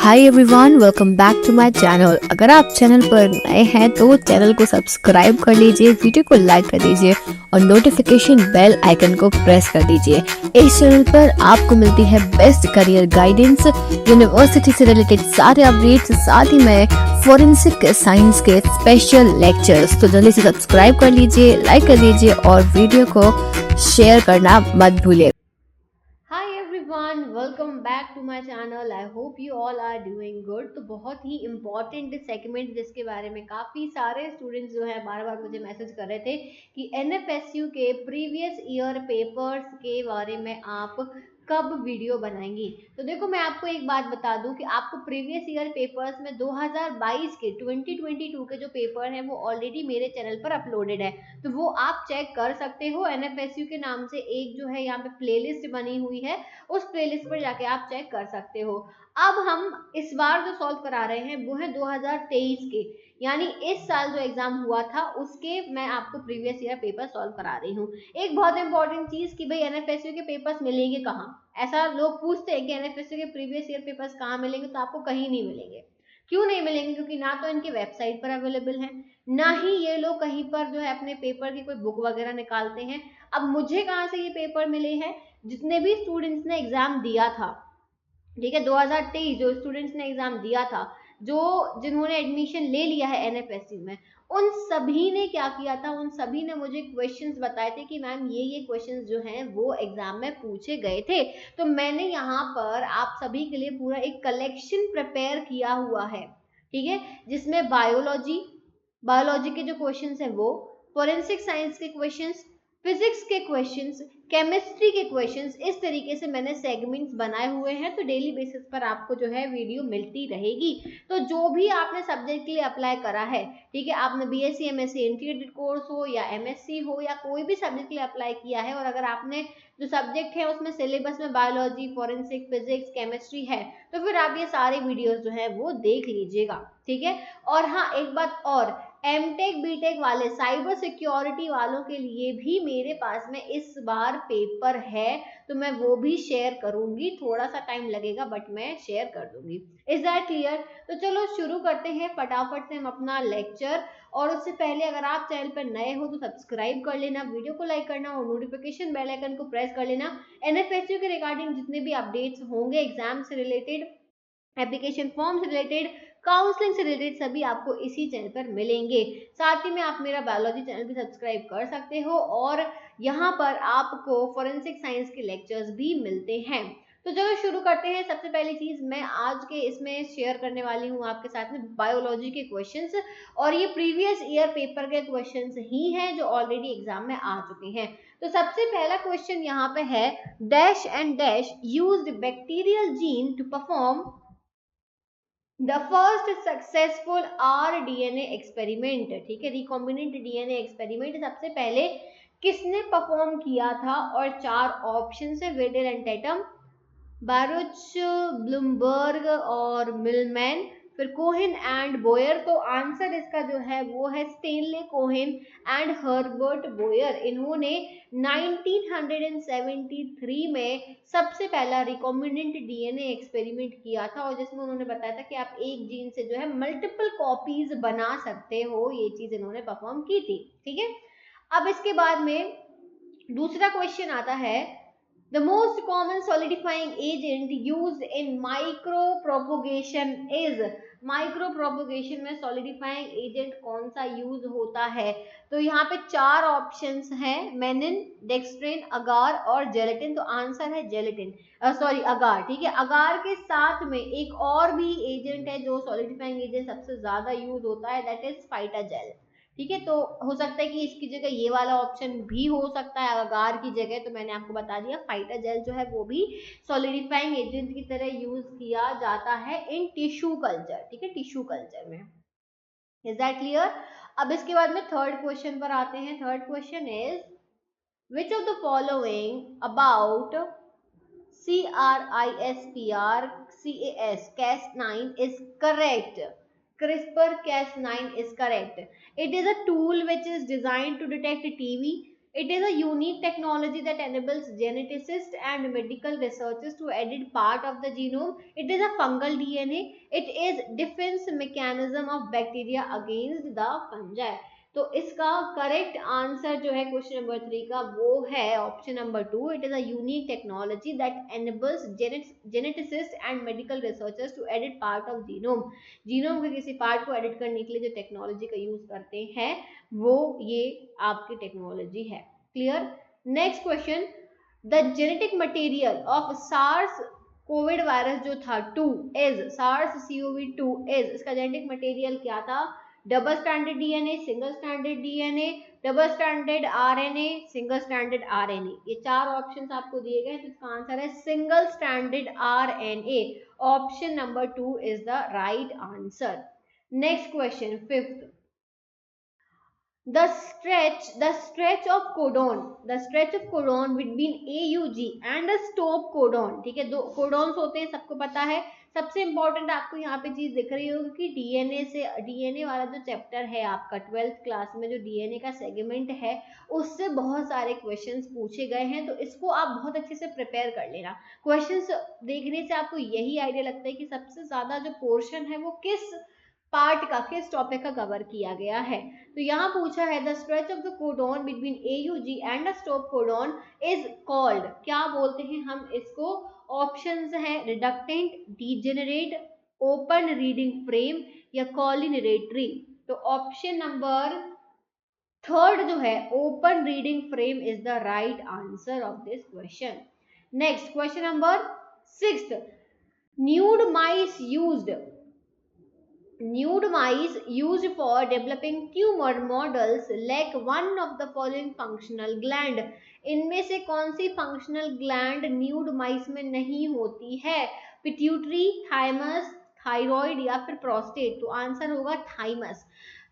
Hi everyone, welcome back to my channel. अगर आप channel पर नए हैं तो चैनल को सब्सक्राइब कर लीजिए, वीडियो को लाइक कर दीजिए और नोटिफिकेशन बेल आइकन को प्रेस कर दीजिए। इस चैनल पर आपको मिलती है बेस्ट करियर गाइडेंस, यूनिवर्सिटी से रिलेटेड सारे अपडेट्स, साथ ही में फोरेंसिक साइंस के स्पेशल लेक्चर्स। तो जल्दी से सब्सक्राइब कर लीजिए, लाइक कर दीजिए और वीडियो को शेयर करना मत भूलिए। Hi everyone, welcome back to my channel. I hope you all are doing good. तो बहुत ही इम्पॉर्टेंट सेगमेंट जिसके बारे में काफ़ी सारे स्टूडेंट्स जो है बार बार मुझे मैसेज कर रहे थे कि NFSU के प्रीवियस ईयर पेपर्स के बारे में आप कब वीडियो बनाएंगी। तो देखो, मैं आपको एक बात बता दूं कि आपको प्रीवियस ईयर पेपर्स में 2022 के 2022 के जो पेपर हैं वो ऑलरेडी मेरे चैनल पर अपलोडेड है, तो वो आप चेक कर सकते हो। NFSU के नाम से एक जो है यहाँ पे प्लेलिस्ट बनी हुई है, उस प्लेलिस्ट पर जाके आप चेक कर सकते हो। अब हम इस बार जो सॉल्व करा रहे हैं वो है 2023 के, यानी इस साल जो एग्जाम हुआ था उसके मैं आपको प्रीवियस ईयर पेपर सॉल्व करा रही हूँ। एक बहुत इंपॉर्टेंट चीज कि भाई NFSU के पेपर्स मिलेंगे कहाँ, ऐसा लोग पूछते हैं कि NFSU के प्रीवियस ईयर पेपर्स कहाँ मिलेंगे, तो आपको कहीं नहीं मिलेंगे। क्यों नहीं मिलेंगे? क्योंकि ना तो इनकी वेबसाइट पर अवेलेबल है, ना ही ये लोग कहीं पर जो है अपने पेपर की कोई बुक वगैरह निकालते हैं। अब मुझे कहाँ से ये पेपर मिले हैं? जितने भी स्टूडेंट्स ने एग्जाम दिया था, ठीक है, 2023 जो स्टूडेंट्स ने एग्जाम दिया था, जो जिन्होंने एडमिशन ले लिया है NFSU में, उन सभी ने क्या किया था, उन सभी ने मुझे क्वेश्चंस बताए थे कि मैम ये क्वेश्चंस जो हैं वो एग्जाम में पूछे गए थे। तो मैंने यहाँ पर आप सभी के लिए पूरा एक कलेक्शन प्रिपेयर किया हुआ है, ठीक है, जिसमें बायोलॉजी के जो क्वेश्चंस हैं वो, फोरेंसिक साइंस के क्वेश्चंस, फिजिक्स के क्वेश्चंस, केमिस्ट्री के क्वेश्चंस, इस तरीके से मैंने सेगमेंट्स बनाए हुए हैं। तो डेली बेसिस पर आपको जो है वीडियो मिलती रहेगी। तो जो भी आपने सब्जेक्ट के लिए अप्लाई करा है, ठीक है, आपने BSc MSc इंटीग्रेटेड कोर्स हो या MSc हो या कोई भी सब्जेक्ट के लिए अप्लाई किया है, और अगर आपने जो सब्जेक्ट है उसमें सिलेबस में बायोलॉजी, फोरेंसिक, फिजिक्स, केमिस्ट्री है, तो फिर आप ये सारे वीडियोस जो है वो देख लीजिएगा, ठीक है। और हाँ, एक बात और, एमटेक बीटेक वाले, साइबर सिक्योरिटी वालों के लिए भी मेरे पास में इस बार पेपर है, तो मैं वो भी शेयर करूंगी। थोड़ा सा टाइम लगेगा बट मैं शेयर कर दूंगी। Is that clear? तो चलो शुरू करते हैं फटाफट से हम अपना लेक्चर। और उससे पहले अगर आप चैनल पर नए हो तो सब्सक्राइब कर लेना, वीडियो को लाइक करना और नोटिफिकेशन बेल आइकन को प्रेस कर लेना। NFSU के रिगार्डिंग जितने भी अपडेट्स होंगे, एग्जाम से रिलेटेड, एप्लीकेशन फॉर्म से रिलेटेड, काउंसलिंग से रिलेटेड, सभी आपको इसी चैनल पर मिलेंगे। साथ ही में आप मेरा बायोलॉजी चैनल भी सब्सक्राइब कर सकते हो, और यहाँ पर आपको फोरेंसिक साइंस के लेक्चर्स भी मिलते हैं। तो चलो शुरू करते हैं। सबसे पहली चीज मैं आज के इसमें शेयर करने वाली हूँ आपके साथ में बायोलॉजी के क्वेश्चंस, और ये प्रीवियस ईयर पेपर के क्वेश्चंस ही हैं जो ऑलरेडी एग्जाम में आ चुके हैं। तो सबसे पहला क्वेश्चन यहाँ पे है, dash and dash used bacterial gene to perform the first successful rDNA experiment, ठीक है, रिकॉम्बिनेंट DNA एक्सपेरिमेंट सबसे पहले किसने परफॉर्म किया था? और चार ऑप्शन है, Weddell and Tetam, Baruch, Bloomberg और मिलमैन, फिर कोहेन एंड बोयर। तो आंसर इसका जो है वो है Stanley Cohen and Herbert Boyer. इन्होंने 1973 में सबसे पहला रिकॉम्बिनेंट DNA एक्सपेरिमेंट किया था, और जिसमें उन्होंने बताया था कि आप एक जीन से जो है मल्टीपल कॉपीज बना सकते हो। ये चीज इन्होंने परफॉर्म की थी, ठीक है। अब इसके बाद में दूसरा क्वेश्चन आता है, the most common solidifying agent used in micropropagation is, माइक्रोप्रोपोगेशन में सॉलिडिफाइंग एजेंट कौन सा यूज होता है? तो यहाँ पे चार ऑप्शंस हैं, मेनिन, डेक्स्ट्रिन, अगार और जेलेटिन। तो आंसर है जेलेटिन, सॉरी अगार, ठीक है। अगार के साथ में एक और भी एजेंट है जो सॉलिडिफाइंग एजेंट सबसे ज्यादा यूज होता है, दैट इज फाइटाजेल, ठीक है। तो हो सकता है कि इसकी जगह ये वाला ऑप्शन भी हो सकता है अगार की जगह, तो मैंने आपको बता दिया फाइटाजेल जो है वो भी सॉलिडिफाइंग एजेंट की तरह यूज किया जाता है इन टिश्यू कल्चर, ठीक है, टिश्यू कल्चर में। Is that clear? अब इसके बाद में थर्ड क्वेश्चन पर आते हैं। Third question is, which of the following about CRISPR Cas9 is correct? CRISPR Cas9 is correct. It is a tool which is designed to detect TB, It is a unique technology that enables geneticists and medical researchers to edit part of the genome. It is a fungal DNA. It is defense mechanism of bacteria against the fungi. तो इसका correct answer जो है question number 3 का वो है option number 2. It is a unique technology that enables geneticist and medical researchers to edit part of genome. Genome के किसी part को एडिट करने के लिए जो टेक्नोलॉजी का यूज करते हैं वो ये आपकी टेक्नोलॉजी है. Clear. Next question. The genetic material of SARS COVID virus जो था 2 इज SARS-CoV-2 इज, इसका जेनेटिक मटेरियल क्या था? Double standard DNA, single standard DNA, double standard RNA, single standard RNA. ये 4 ऑप्शंस आपको दिए गए, तो इसका आंसर है single standard RNA. Option number 2 is the right answer. Next question, 5th. The stretch of codon between AUG and a stop codon. ठीक है, 2 codons होते हैं, सबको पता है. सबसे इंपॉर्टेंट आपको यहाँ पे चीज दिख रही होगी कि डीएनए वाला जो चैप्टर है आपका 12th क्लास में, जो डीएनए का सेगमेंट है उससे बहुत सारे क्वेश्चंस पूछे गए हैं, तो इसको आप बहुत अच्छे से प्रिपेयर कर लेना. क्वेश्चंस देखने से आपको यही आइडिया लगता है कि सबसे ज्यादा जो पोर्शन है वो किस पार्ट का, किस टॉपिक का कवर किया गया है. तो यहाँ पूछा है the stretch of the codon between AUG and the stop codon is called, क्या बोलते हैं हम इसको? ऑप्शंस हैं reductant, degenerate, open reading frame या कॉलिनरेटरी. तो ऑप्शन नंबर 3 जो है open reading frame is the right answer of this question. Next question number 6. Nude mice used for developing tumor models lack one of the following functional gland. इनमें से कौन सी functional gland nude माइस में नहीं होती है? Pituitary, thymus, thyroid या फिर prostate. तो आंसर होगा थाइमस.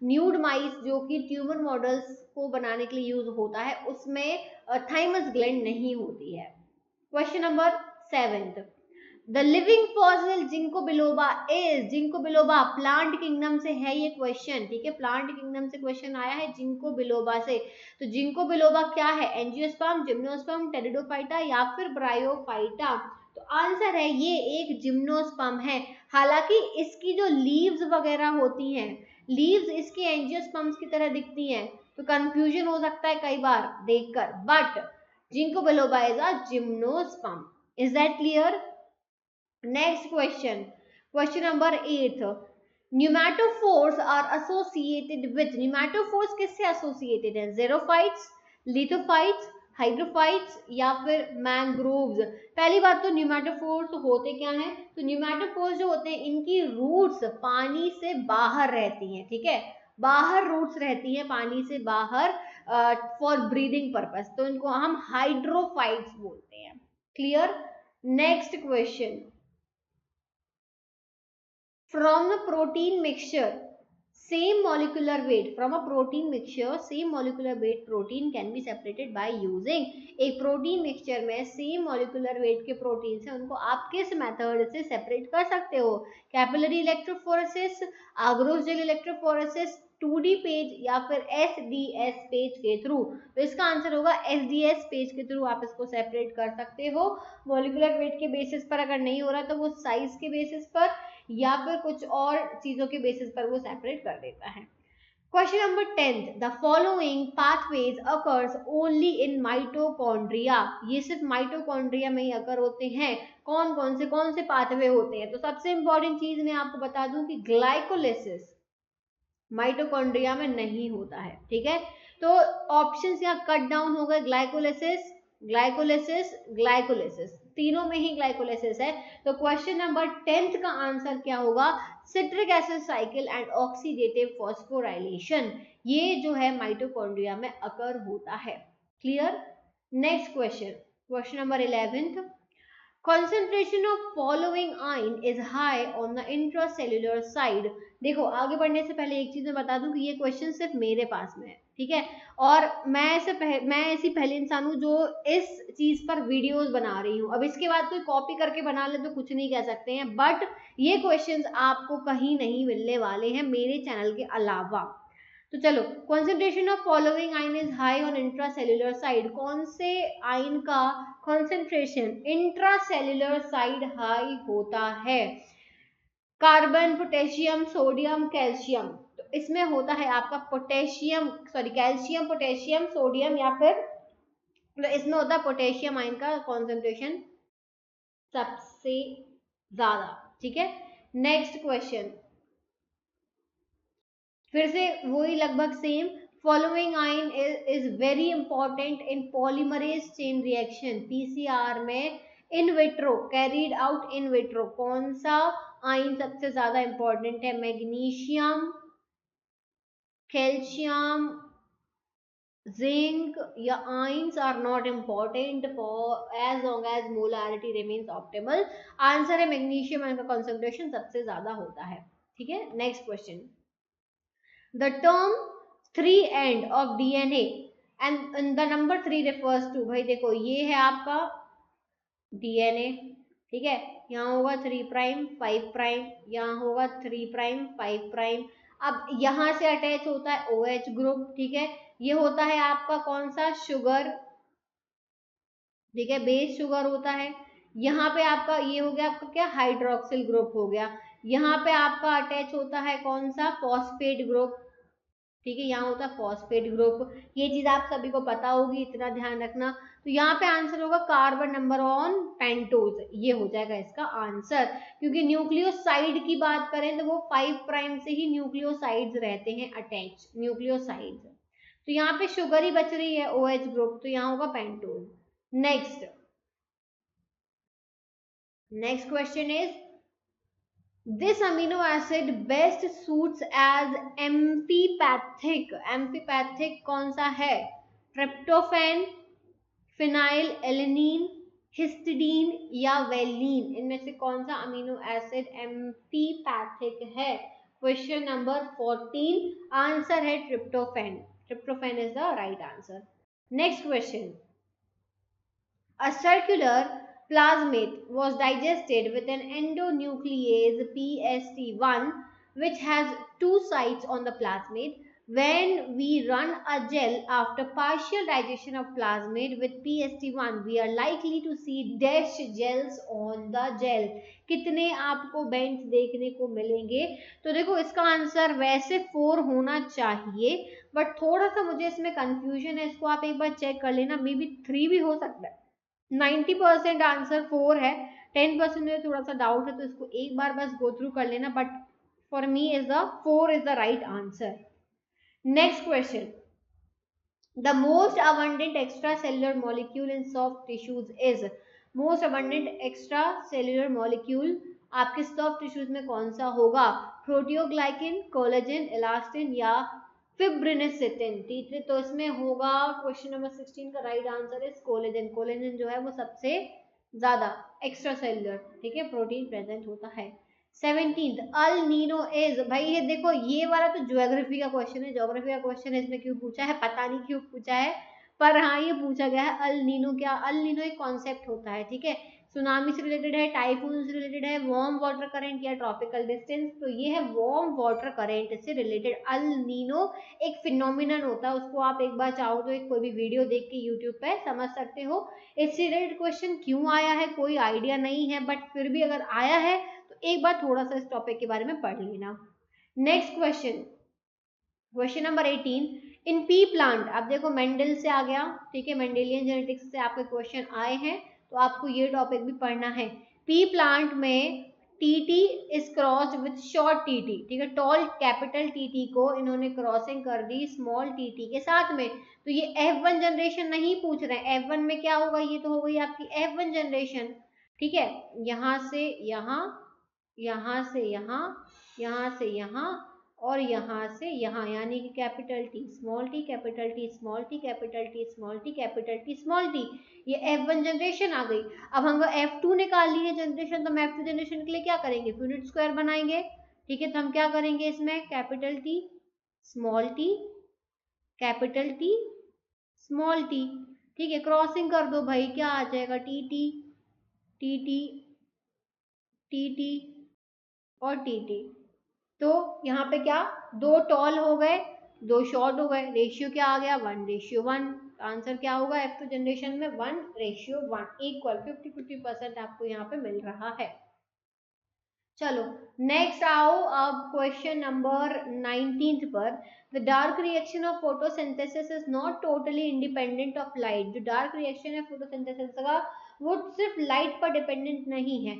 न्यूड माइस जो कि ट्यूमर मॉडल्स को बनाने के लिए यूज होता है उसमें थाइमस ग्लैंड नहीं होती है. Question number 7. The living fossil ginkgo biloba is, ginkgo biloba plant kingdom से है ये क्वेश्चन. ठीक है, प्लांट किंगडम से क्वेश्चन आया है जिंको बिलोबा से. तो जिंको बिलोबा क्या है? एंजियोस्पर्म, जिम्नोस्पर्म, टेरिडोफाइटा या फिर ब्रायोफाइटा. तो आंसर है ये एक जिम्नोस्पर्म है. हालांकि इसकी जो लीव्स वगैरह होती हैं, लीव्स इसके एंजियोस्पर्म्स की तरह दिखती हैं, तो कंफ्यूजन हो सकता है कई बार देखकर, but ginkgo biloba is a gymnosperm. Is that clear? Next question. Question number 8. Pneumatophores are associated with. Pneumatophores किससे associated हैं? Xerophytes, lithophytes, हाइड्रोफाइट्स या फिर मैंग्रोव्स. पहली बात तो न्यूमेटोफोर्स होते क्या हैं? तो न्यूमेटोफोर्स जो होते हैं इनकी रूट्स पानी से बाहर रहती हैं. ठीक है, बाहर रूट्स रहती हैं पानी से बाहर फॉर ब्रीदिंग पर्पस, तो इनको हम हाइड्रोफाइट्स बोलते हैं. Clear? Next question. From the protein mixture, same molecular weight. From a protein mixture, same molecular weight protein can be separated by using. एक प्रोटीन मिक्सचर में सेम मॉलिकुलर वेट के protein से उनको आप किस मेथड से सेपरेट कर सकते हो? Capillary electrophoresis, agarose gel electrophoresis, 2D PAGE या फिर SDS पेज के थ्रू. तो इसका आंसर होगा SDS पेज के थ्रू आप इसको सेपरेट कर सकते हो. मॉलिकुलर वेट के बेसिस पर अगर नहीं हो रहा तो वो साइज के बेसिस पर या फिर कुछ और चीजों के बेसिस पर वो सेपरेट कर देता है. Question number 10. The following pathways occurs only in mitochondria. ये सिर्फ माइटोकॉन्ड्रिया में ही अकर होते हैं. कौन से पाथवे होते हैं? तो सबसे इंपॉर्टेंट चीज मैं आपको बता दूं कि ग्लाइकोलिसिस माइटोकॉन्ड्रिया में नहीं होता है. ठीक है, तो ऑप्शंस यहाँ कट डाउन हो गए. ग्लाइकोलिसिस, ग्लाइकोलिसिस, ग्लाइकोलिसिस, तीनों में ही ग्लाइकोलिसिस है. तो क्वेश्चन नंबर 10 का आंसर क्या होगा? Citric acid cycle and oxidative phosphorylation. ये जो है माइटोकॉन्ड्रिया में अकर होता है. Clear? Next question. Question number 11. Concentration of following ion is high on the intracellular side. देखो आगे बढ़ने से पहले एक चीज मैं बता दूं कि ये क्वेश्चन सिर्फ मेरे पास में है. ठीक है, और मैं ऐसी पहले इंसान हूँ जो इस चीज पर वीडियोस बना रही हूँ. अब इसके बाद कोई कॉपी करके बना ले तो कुछ नहीं कह सकते हैं, बट ये क्वेश्चंस आपको कहीं नहीं मिलने वाले हैं मेरे चैनल के अलावा. तो चलो, concentration of following ion is high on intracellular side, कौन से आयन का कॉन्सेंट्रेशन इंट्रासेल्युलर साइड हाई होता है? Carbon, potassium, sodium, calcium. तो इसमें होता है आपका कैल्शियम, पोटेशियम, सोडियम, या फिर इसमें होता है पोटेशियम आयन का कॉन्सेंट्रेशन सबसे ज्यादा। ठीक है, नेक्स्ट क्वेश्चन फिर से वही लगभग same. Following ion is very important in polymerase chain reaction, PCR में in vitro, carried out in vitro, कौन सा आयन सबसे ज्यादा इंपॉर्टेंट है? मैग्नीशियम, कैल्शियम, जिंक, या ions are not important for as long as molarity remains optimal? Answer है magnesium ion का concentration सबसे ज्यादा होता है। ठीक है, next question. The term three end of DNA and the number 3 refers to, भाई देखो ये है आपका DNA, ठीक है, यहाँ होगा 3 प्राइम 5 प्राइम, यहाँ होगा 3 प्राइम 5 प्राइम। अब यहाँ से अटैच होता है OH ग्रुप, ठीक है, ये होता है आपका कौन सा? शुगर, ठीक है, बेस शुगर होता है। यहाँ पे आपका ये हो गया आपका क्या? हाइड्रोक्सिल ग्रुप हो गया। यहाँ पे आपका अटैच होता है कौन सा? फॉस्फेट ग्रुप, ठीक है, यहाँ होता है फॉस्फेट ग्रुप। ये चीज आप सभी को पता होगी, इतना ध्यान रखना। तो यहाँ पे आंसर होगा कार्बन नंबर ऑन पेंटोज, ये हो जाएगा इसका आंसर। क्योंकि न्यूक्लियोसाइड की बात करें तो वो 5 प्राइम से ही न्यूक्लियोसाइड्स रहते हैं अटैच, न्यूक्लियोसाइड्स। तो यहाँ पे शुगर ही बच रही है OH ग्रुप, तो यहाँ होगा pentose. Next question is, this amino acid best suits as amphipathic, amphipathic कौन सा है? ट्रिप्टोफैन, फिनाइल एलेनिन, हिस्टिडीन, या वेलिन, इनमें से कौन सा अमीनो एसिड एम्फीपैथिक है? क्वेश्चन नंबर 14, आंसर है tryptophan, tryptophan is the right answer. Next question, a circular plasmid was digested with an endonuclease PST1 which has 2 sites on the plasmid. When we run a gel after partial digestion of plasmid with PST1, we are likely to see dash gels on the gel. कितने आपको bends देखने को मिलेंगे? तो देखो इसका answer वैसे 4 होना चाहिए, बट थोड़ा सा मुझे इसमें कंफ्यूजन है, इसको आप एक बार चेक कर लेना, मे बी 3 भी हो सकता है। 90% आंसर 4 है, 10% में थोड़ा सा डाउट है, तो इसको एक बार बस गो थ्रू कर लेना, but for me is the 4 is the right answer. Next question, the most abundant extra cellular molecule in soft tissues is, most abundant extra cellular molecule आपके सॉफ्ट टिश्यूज में कौन सा होगा? प्रोटियोग्लाइकिन, कोलेजन, इलास्टिन, या फिब्रिनोसिटिन, ठीक है, तो इसमें होगा क्वेश्चन नंबर 16 का right answer is collagen. Collagen जो है वो सबसे ज्यादा एक्स्ट्रा सेल्युलर, ठीक है, प्रोटीन प्रेजेंट होता है। 17th, अल नीनो इज, भाई ये देखो ये वाला तो ज्योग्राफी का क्वेश्चन है, ज्योग्राफी का क्वेश्चन है, इसमें क्यों पूछा है पता नहीं क्यों पूछा है, पर हाँ ये पूछा गया है। अल नीनो क्या? अल नीनो एक कॉन्सेप्ट होता है, ठीक है, सुनामी से रिलेटेड है, टाइफून से रिलेटेड है, वार्म वाटर करंट या ट्रॉपिकल डिस्टेंस, तो ये है वार्म वाटर करंट से रिलेटेड। अल नीनो एक फिनोमिनन होता है, उसको आप एक बार चाहो तो एक कोई भी वीडियो देख के यूट्यूब पे समझ सकते हो। इससे रिलेटेड क्वेश्चन क्यों आया है कोई आइडिया नहीं है, बट फिर भी अगर आया है तो एक बार थोड़ा सा इस टॉपिक के बारे में पढ़ लेना। Next question, question number 18, in P plant, अब देखो मेंडल से आ गया, ठीक है, मेंडेलियन जेनेटिक्स से आपके क्वेश्चन आए हैं, तो आपको ये टॉपिक भी पढ़ना है। पी प्लांट में TT is crossed with short TT, ठीक है, टॉल कैपिटल टीटी को इन्होंने क्रॉसिंग कर दी स्मॉल टीटी के साथ में, तो ये F1 जनरेशन नहीं पूछ रहे हैं। F1 में क्या होगा? ये तो हो गई आपकी F1 जनरेशन, ठीक है, यहाँ से यहाँ, यहाँ से यहाँ, यहाँ से यहाँ, और यहाँ से यहाँ, यानी कि capital T small T, capital T small T, capital T small T, capital T small T, ये F1 जनरेशन आ गई। अब हम F2 निकाल लिए जनरेशन, तो हम F2 जनरेशन के लिए क्या करेंगे? यूनिट स्क्वायर बनाएंगे, ठीक है, तो हम क्या करेंगे इसमें? Capital T small T, capital T small T, ठीक है, क्रॉसिंग कर दो भाई, क्या आ जाएगा? T T T T T T और टी टी। तो यहाँ पे क्या, दो टॉल हो गए, दो शॉर्ट हो गए, रेशियो क्या आ गया 1:1। आंसर क्या होगा F2 जनरेशन में 1:1 इक्वल 50-50% आपको यहाँ पे मिल रहा है। चलो नेक्स्ट आओ अब क्वेश्चन नंबर 19 पर। The dark reaction of photosynthesis is not totally independent of light. जो डार्क रिएक्शन है फोटोसिंथेसिस का वो सिर्फ लाइट पर डिपेंडेंट नहीं है।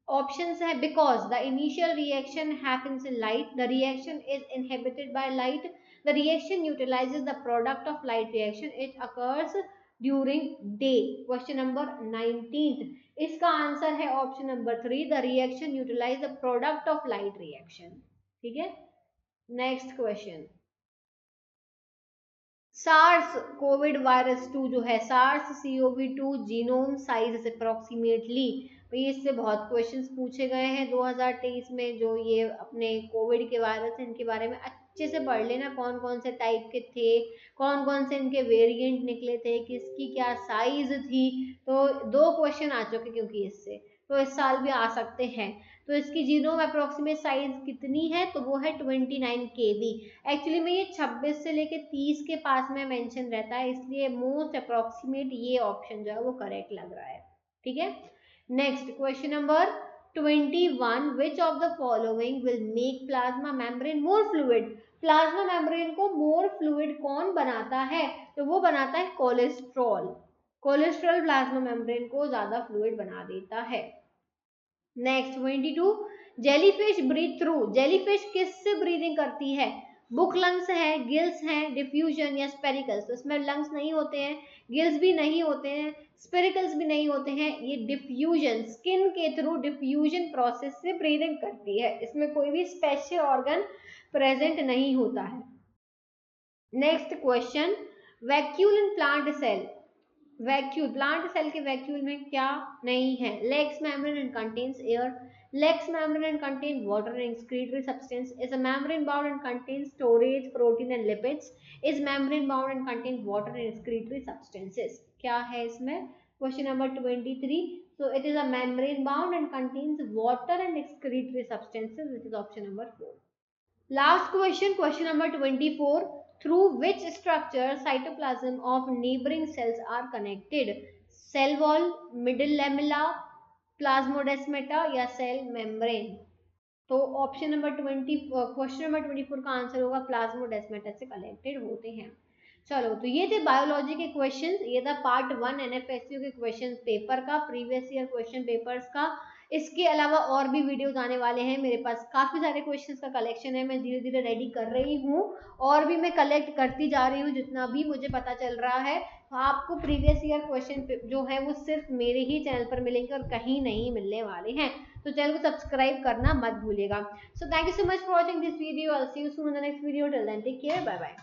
ऑप्शंस है because the initial reaction happens in light, the reaction is inhibited by light, the reaction utilises the product of light reaction, it occurs during day. Question number 19, इसका answer है option number 3, the reaction utilise the product of light reaction. ठीक है, next question. SARS COVID virus 2 जो है, SARS CoV-2 genome size approximately, भाई इससे बहुत questions पूछे गए हैं 2023 में। जो ये अपने कोविड के वायरस हैं इनके बारे में अच्छे से पढ़ लेना, कौन कौन से टाइप के थे, कौन कौन से इनके वेरिएंट निकले थे, किसकी क्या साइज थी। तो 2 क्वेश्चन आ चुके क्योंकि इससे, तो इस साल भी आ सकते हैं। तो इसकी जीनोम अप्रोक्सीमेट साइज कितनी है, तो वो है 29 KB। एक्चुअली में ये 26 से लेके 30 के पास में मेंशन रहता है, इसलिए मोस्ट अप्रोक्सीमेट ये ऑप्शन जो है वो करेक्ट लग रहा है। ठीक है, next question number 21, which of the following will make plasma membrane more fluid. Plasma membrane को मोर फ्लूइड कौन बनाता है, तो वो बनाता है कोलेस्ट्रॉल। कोलेस्ट्रॉल प्लाज्मा मेम्ब्रेन को ज्यादा फ्लूइड बना देता है। Next 22, jellyfish breathe through. Jellyfish किससे ब्रीदिंग करती है, बुक लंग्स है, गिल्स हैं, डिफ्यूजन या स्पेरिकल्स। तो इसमें लंग्स नहीं होते हैं, गिल्स भी नहीं होते हैं, स्पेरिकल्स भी नहीं होते हैं, ये डिफ्यूजन, स्किन के थ्रू डिफ्यूजन प्रोसेस से ब्रीदिंग करती है। इसमें कोई भी स्पेशल ऑर्गन प्रेजेंट नहीं होता है। Next question, vacuole in plant cell. Vacuole, plant cell के वैक्यूल में क्या नहीं है, lacks membrane and contains air, lacks membrane and contain water and excretory substance, is a membrane bound and contain storage protein and lipids, is membrane bound and contain water and excretory substances. क्या है इसमें, question number 23, so it is a membrane bound and contains water and excretory substances, which is option number 4. Last question, question number 24, through which structure cytoplasm of neighboring cells are connected, cell wall, middle lamella, plasmodesmata या cell membrane। तो option number 20, question number 24 का answer होगा plasmodesmata से connected होते हैं। चलो, तो ये थे बायोलॉजी के क्वेश्चंस, ये था पार्ट 1 NFSU के क्वेश्चन पेपर का, प्रीवियस ईयर क्वेश्चन पेपर्स का। इसके अलावा और भी वीडियोस आने वाले हैं, मेरे पास काफ़ी सारे क्वेश्चंस का कलेक्शन है, मैं धीरे धीरे रेडी कर रही हूँ और भी मैं कलेक्ट करती जा रही हूँ जितना भी मुझे पता चल रहा है। तो आपको प्रीवियस ईयर क्वेश्चन जो है वो सिर्फ मेरे ही चैनल पर मिलेंगे और कहीं नहीं मिलने वाले हैं, तो चैनल को सब्सक्राइब करना मत भूलिएगा। So thank you so much for watching this video, I will see you soon in the next video, till then take care, bye bye.